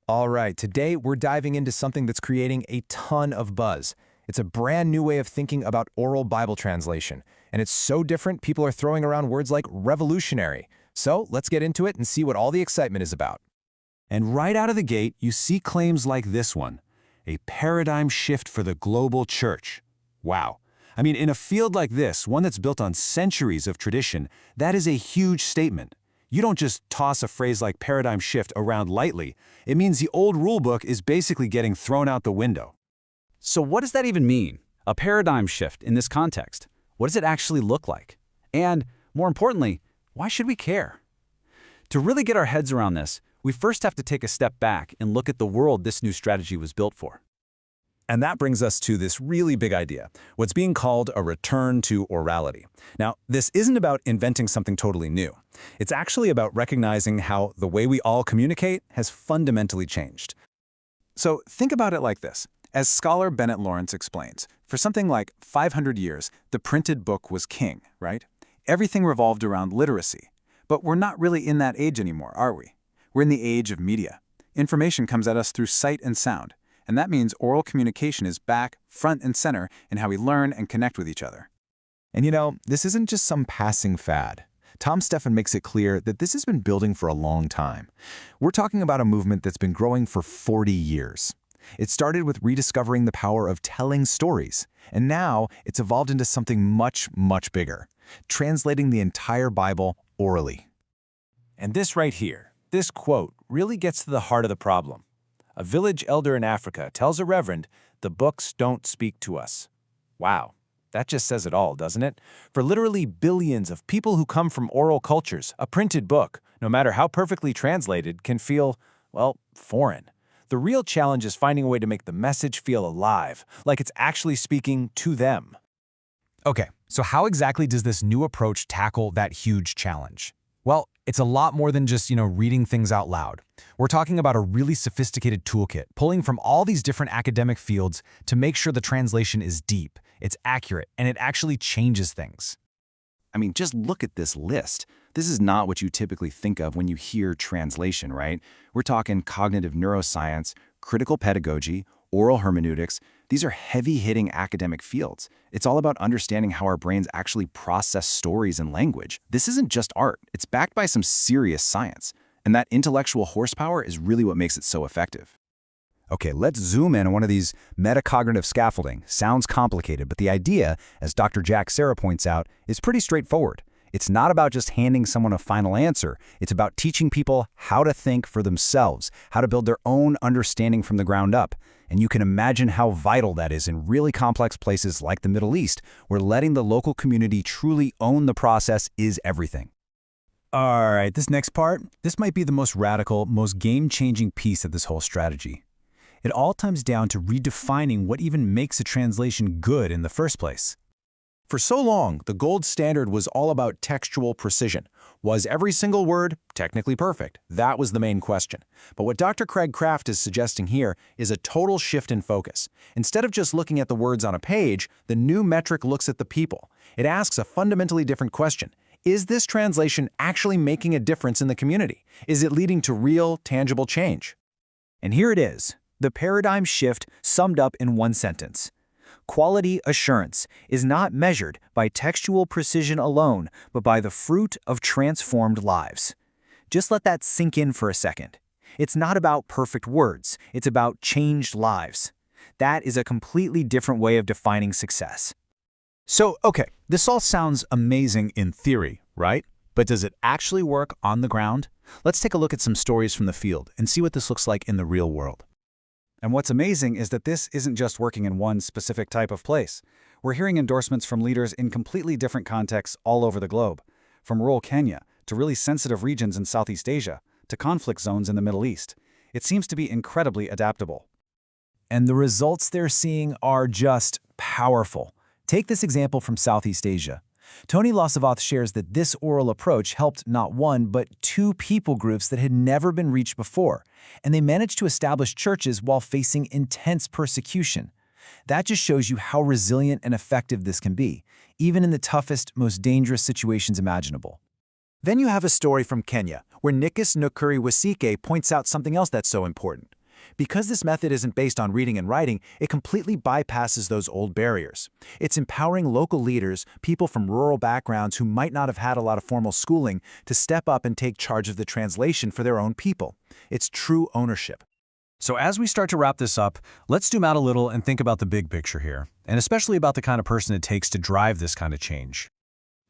All right, today we're diving into something that's creating a ton of buzz. It's a brand new way of thinking about oral Bible translation, and it's so different people are throwing around words like revolutionary. So let's get into it and see what all the excitement is about. And right out of the gate, you see claims like this one, a paradigm shift for the global church. Wow. I mean, in a field like this, one that's built on centuries of tradition, that is a huge statement. You don't just toss a phrase like paradigm shift around lightly. It means the old rulebook is basically getting thrown out the window. So what does that even mean? A paradigm shift in this context? What does it actually look like? And, more importantly, why should we care? To really get our heads around this, we first have to take a step back and look at the world this new strategy was built for. And that brings us to this really big idea, what's being called a return to orality. Now, this isn't about inventing something totally new. It's actually about recognizing how the way we all communicate has fundamentally changed. So think about it like this. As scholar Bennett Lawrence explains, for something like 500 years, the printed book was king, right? Everything revolved around literacy. But we're not really in that age anymore, are we? We're in the age of media. Information comes at us through sight and sound. And that means oral communication is back, front and center in how we learn and connect with each other. And you know, this isn't just some passing fad. Tom Steffen makes it clear that this has been building for a long time. We're talking about a movement that's been growing for 40 years. It started with rediscovering the power of telling stories, and now it's evolved into something much, much bigger, translating the entire Bible orally. And this right here, this quote, really gets to the heart of the problem. A village elder in Africa tells a reverend, "The books don't speak to us." Wow, that just says it all, doesn't it? For literally billions of people who come from oral cultures, a printed book, no matter how perfectly translated, can feel, well, foreign. The real challenge is finding a way to make the message feel alive, like it's actually speaking to them. Okay, so how exactly does this new approach tackle that huge challenge? Well, it's a lot more than just, reading things out loud. We're talking about a really sophisticated toolkit, pulling from all these different academic fields to make sure the translation is deep, it's accurate, and it actually changes things. I mean, just look at this list. This is not what you typically think of when you hear translation, right? We're talking cognitive neuroscience, critical pedagogy, oral hermeneutics. These are heavy-hitting academic fields. It's all about understanding how our brains actually process stories and language. This isn't just art. It's backed by some serious science. And that intellectual horsepower is really what makes it so effective. Okay, let's zoom in on one of these metacognitive scaffolding. Sounds complicated, but the idea, as Dr. Jack Serra points out, is pretty straightforward. It's not about just handing someone a final answer. It's about teaching people how to think for themselves, how to build their own understanding from the ground up. And you can imagine how vital that is in really complex places like the Middle East, where letting the local community truly own the process is everything. All right, this next part, this might be the most radical, most game-changing piece of this whole strategy. It all comes down to redefining what even makes a translation good in the first place. For so long, the gold standard was all about textual precision. Was every single word technically perfect? That was the main question. But what Dr. Craig Kraft is suggesting here is a total shift in focus. Instead of just looking at the words on a page, the new metric looks at the people. It asks a fundamentally different question. Is this translation actually making a difference in the community? Is it leading to real, tangible change? And here it is, the paradigm shift summed up in one sentence. Quality assurance is not measured by textual precision alone, but by the fruit of transformed lives. Just let that sink in for a second. It's not about perfect words, it's about changed lives. That is a completely different way of defining success. So, okay, this all sounds amazing in theory, right? But does it actually work on the ground? Let's take a look at some stories from the field and see what this looks like in the real world. And what's amazing is that this isn't just working in one specific type of place. We're hearing endorsements from leaders in completely different contexts all over the globe, from rural Kenya to really sensitive regions in Southeast Asia to conflict zones in the Middle East. It seems to be incredibly adaptable. And the results they're seeing are just powerful. Take this example from Southeast Asia. Tony Losavoth shares that this oral approach helped not one, but two people groups that had never been reached before, and they managed to establish churches while facing intense persecution. That just shows you how resilient and effective this can be, even in the toughest, most dangerous situations imaginable. Then you have a story from Kenya, where Nicholas Nukuri Wasike points out something else that's so important. Because this method isn't based on reading and writing, it completely bypasses those old barriers. It's empowering local leaders, people from rural backgrounds who might not have had a lot of formal schooling, to step up and take charge of the translation for their own people. It's true ownership. So as we start to wrap this up, let's zoom out a little and think about the big picture here, and especially about the kind of person it takes to drive this kind of change.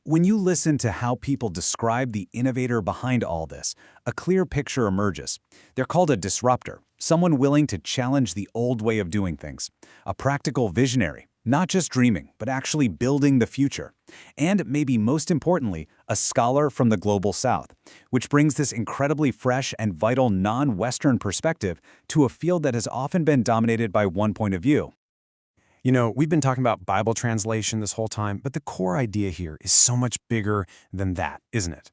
When you listen to how people describe the innovator behind all this, a clear picture emerges. They're called a disruptor, someone willing to challenge the old way of doing things, a practical visionary, not just dreaming, but actually building the future. And maybe most importantly, a scholar from the global south, which brings this incredibly fresh and vital non-Western perspective to a field that has often been dominated by one point of view. You know, we've been talking about Bible translation this whole time, but the core idea here is so much bigger than that, isn't it?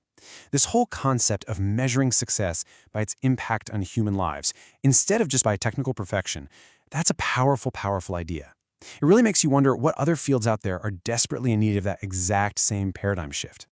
This whole concept of measuring success by its impact on human lives, instead of just by technical perfection, that's a powerful, powerful idea. It really makes you wonder what other fields out there are desperately in need of that exact same paradigm shift.